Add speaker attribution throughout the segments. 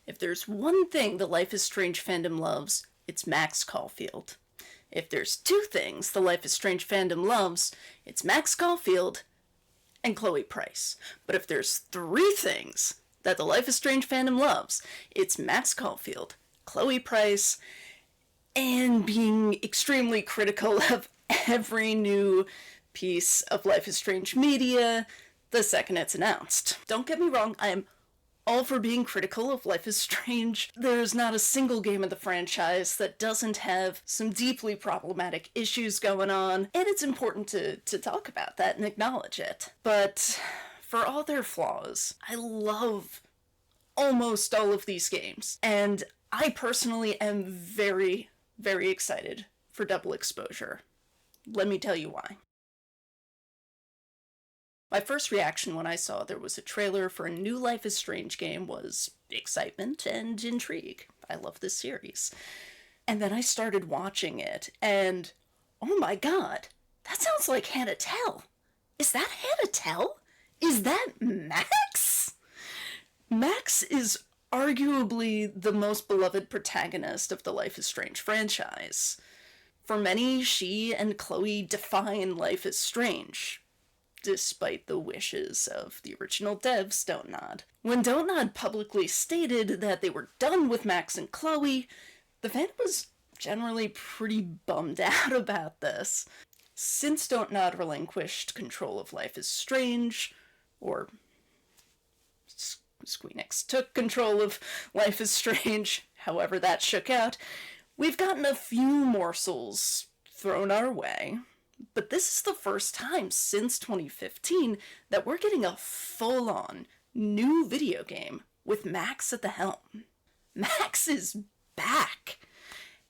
Speaker 1: If there's one thing the Life is Strange fandom loves, it's Max Caulfield. If there's two things the Life is Strange fandom loves, it's Max Caulfield and Chloe Price. But if there's three things that the Life is Strange fandom loves, it's Max Caulfield, Chloe Price, and being extremely critical of every new piece of Life is Strange media the second it's announced. Don't get me wrong, I am all for being critical of Life is Strange. There's not a single game of the franchise that doesn't have some deeply problematic issues going on, and it's important to talk about that and acknowledge it. But for all their flaws, I love almost all of these games, and I personally am very, very excited for Double Exposure. Let me tell you why. My first reaction when I saw there was a trailer for a new Life is Strange game was excitement and intrigue. I love this series. And then I started watching it, and oh my god, that sounds like Hannah Telle. Is that Hannah Telle? Is that Max? Max is arguably the most beloved protagonist of the Life is Strange franchise. For many, she and Chloe define Life is Strange, despite the wishes of the original devs, Don't Nod. When Don't Nod publicly stated that they were done with Max and Chloe, the fan was generally pretty bummed out about this. Since Don't Nod relinquished control of Life is Strange, or Squeenix took control of Life is Strange, however that shook out, we've gotten a few morsels thrown our way. But this is the first time since 2015 that we're getting a full-on new video game with Max at the helm. Max is back!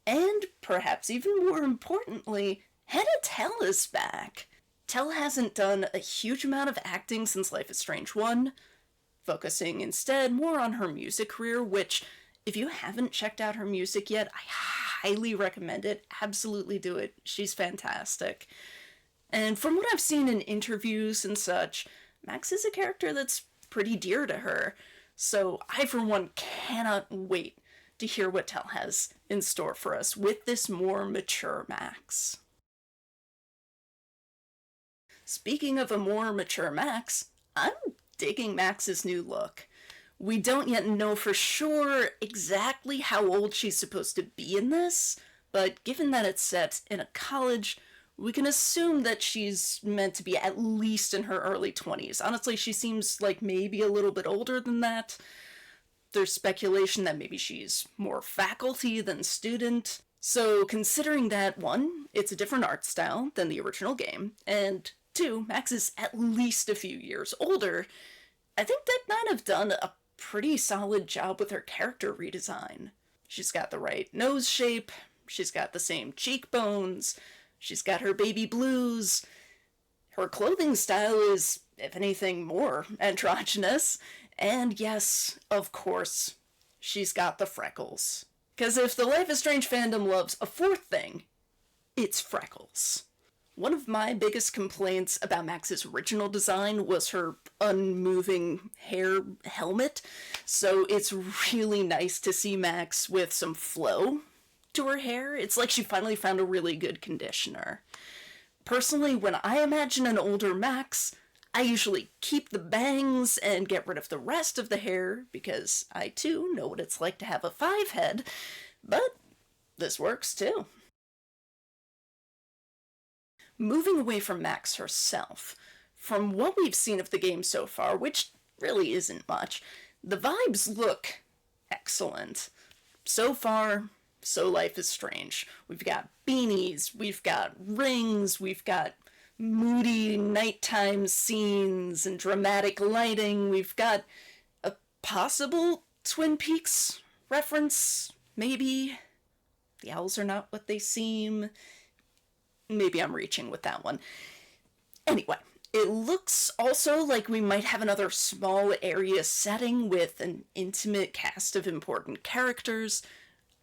Speaker 1: And perhaps even more importantly, Hannah Telle is back. Telle hasn't done a huge amount of acting since Life is Strange 1, focusing instead more on her music career, which, if you haven't checked out her music yet, I highly recommend it. Absolutely do it. She's fantastic. And from what I've seen in interviews and such, Max is a character that's pretty dear to her. So I, for one, cannot wait to hear what Telle has in store for us with this more mature Max. Speaking of a more mature Max, I'm digging Max's new look. We don't yet know for sure exactly how old she's supposed to be in this, but given that it's set in a college, we can assume that she's meant to be at least in her early 20s. Honestly, she seems like maybe a little bit older than that. There's speculation that maybe she's more faculty than student. So considering that, one, it's a different art style than the original game, and two, Max is at least a few years older, I think they might have done a pretty solid job with her character redesign. She's got the right nose shape, she's got the same cheekbones, she's got her baby blues. Her clothing style is, if anything, more androgynous. And yes, of course, she's got the freckles. Because if the Life is Strange fandom loves a fourth thing, it's freckles. One of my biggest complaints about Max's original design was her unmoving hair helmet, so it's really nice to see Max with some flow to her hair. It's like she finally found a really good conditioner. Personally, when I imagine an older Max, I usually keep the bangs and get rid of the rest of the hair, because I too know what it's like to have a 5 head, but this works too. Moving away from Max herself, from what we've seen of the game so far, which really isn't much, the vibes look excellent. So far, so Life is Strange. We've got beanies, we've got rings, we've got moody nighttime scenes and dramatic lighting, we've got a possible Twin Peaks reference, maybe. The owls are not what they seem. Maybe I'm reaching with that one. Anyway, it looks also like we might have another small area setting with an intimate cast of important characters,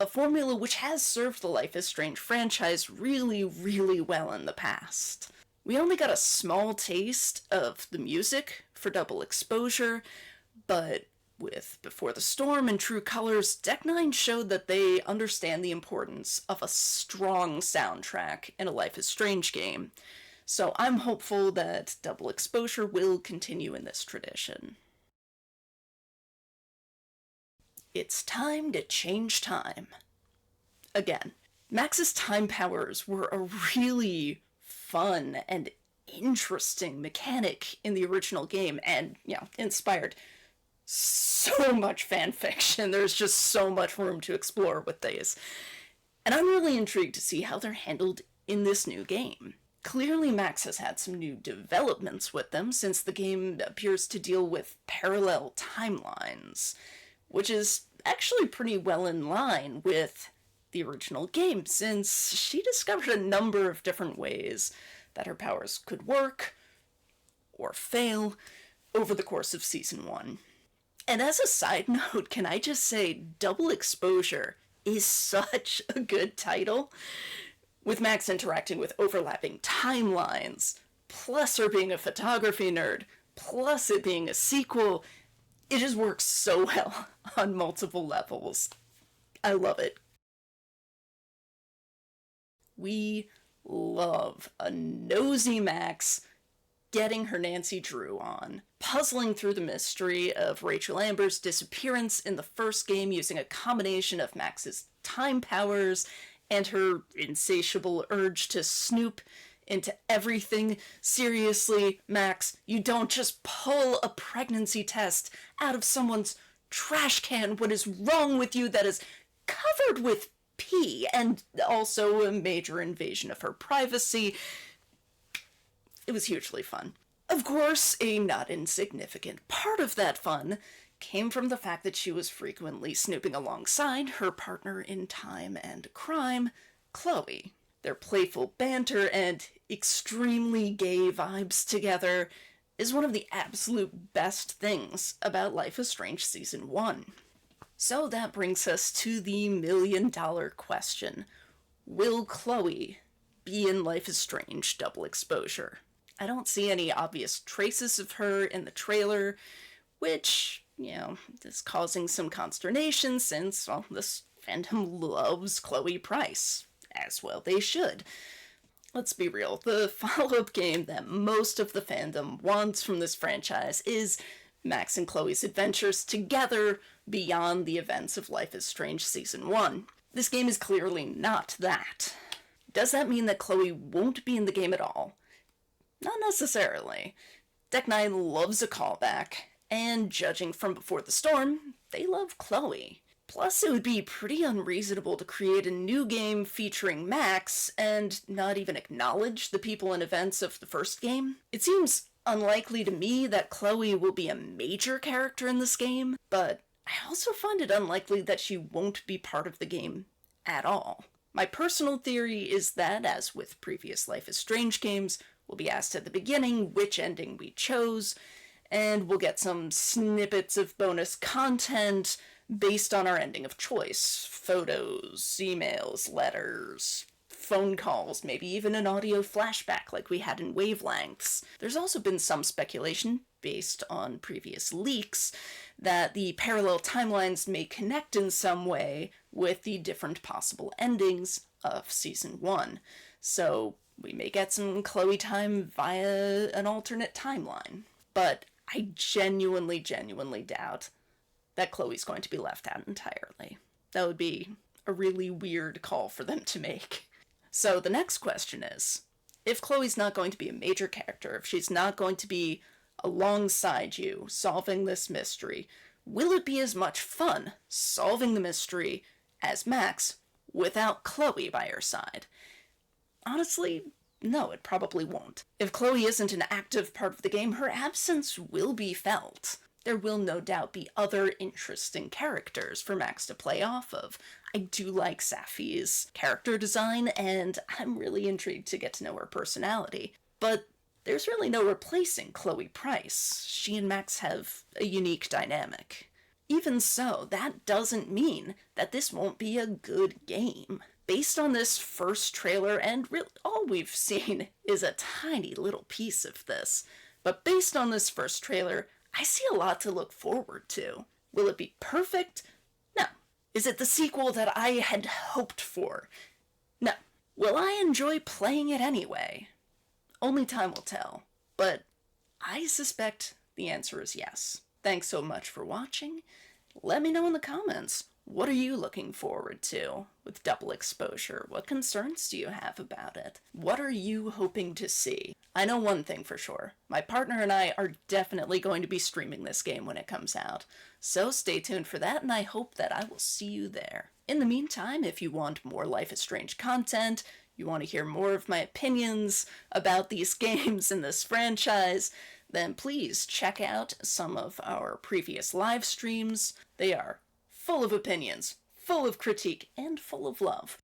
Speaker 1: a formula which has served the Life is Strange franchise really, really well in the past. We only got a small taste of the music for Double Exposure, but With Before the Storm and True Colors, Deck 9 showed that they understand the importance of a strong soundtrack in a Life is Strange game, so I'm hopeful that Double Exposure will continue in this tradition. It's time to change time. Again, Max's time powers were a really fun and interesting mechanic in the original game, and, inspired so much fan fiction. There's just so much room to explore with these. And I'm really intrigued to see how they're handled in this new game. Clearly, Max has had some new developments with them, since the game appears to deal with parallel timelines, which is actually pretty well in line with the original game, since she discovered a number of different ways that her powers could work or fail over the course of Season 1. And as a side note, can I just say, Double Exposure is such a good title, with Max interacting with overlapping timelines, plus her being a photography nerd, plus it being a sequel. It just works so well on multiple levels. I love it. We love a nosy Max getting her Nancy Drew on, puzzling through the mystery of Rachel Amber's disappearance in the first game using a combination of Max's time powers and her insatiable urge to snoop into everything. Seriously, Max, you don't just pull a pregnancy test out of someone's trash can. What is wrong with you? That is covered with pee, and also a major invasion of her privacy. It was hugely fun. Of course, a not insignificant part of that fun came from the fact that she was frequently snooping alongside her partner in time and crime, Chloe. Their playful banter and extremely gay vibes together is one of the absolute best things about Life is Strange Season 1. So that brings us to the million-dollar question. Will Chloe be in Life is Strange Double Exposure? I don't see any obvious traces of her in the trailer, which, is causing some consternation since, this fandom loves Chloe Price. As well they should. Let's be real, the follow-up game that most of the fandom wants from this franchise is Max and Chloe's adventures together beyond the events of Life is Strange Season 1. This game is clearly not that. Does that mean that Chloe won't be in the game at all? Not necessarily. Deck 9 loves a callback, and judging from Before the Storm, they love Chloe. Plus, it would be pretty unreasonable to create a new game featuring Max and not even acknowledge the people and events of the first game. It seems unlikely to me that Chloe will be a major character in this game, but I also find it unlikely that she won't be part of the game at all. My personal theory is that, as with previous Life is Strange games, we'll be asked at the beginning which ending we chose, and we'll get some snippets of bonus content based on our ending of choice. Photos, emails, letters, phone calls, maybe even an audio flashback like we had in Wavelengths. There's also been some speculation, based on previous leaks, that the parallel timelines may connect in some way with the different possible endings of Season 1. So we may get some Chloe time via an alternate timeline. But I genuinely doubt that Chloe's going to be left out entirely. That would be a really weird call for them to make. So the next question is, if Chloe's not going to be a major character, if she's not going to be alongside you solving this mystery, will it be as much fun solving the mystery as Max without Chloe by her side? Honestly, no, it probably won't. If Chloe isn't an active part of the game, her absence will be felt. There will no doubt be other interesting characters for Max to play off of. I do like Safi's character design, and I'm really intrigued to get to know her personality. But there's really no replacing Chloe Price. She and Max have a unique dynamic. Even so, that doesn't mean that this won't be a good game. Based on this first trailer, and really all we've seen is a tiny little piece of this, but based on this first trailer, I see a lot to look forward to. Will it be perfect? No. Is it the sequel that I had hoped for? No. Will I enjoy playing it anyway? Only time will tell. But I suspect the answer is yes. Thanks so much for watching. Let me know in the comments. What are you looking forward to with Double Exposure? What concerns do you have about it? What are you hoping to see? I know one thing for sure. My partner and I are definitely going to be streaming this game when it comes out. So stay tuned for that, and I hope that I will see you there. In the meantime, if you want more Life is Strange content, you want to hear more of my opinions about these games and this franchise, then please check out some of our previous live streams. They are full of opinions, full of critique, and full of love.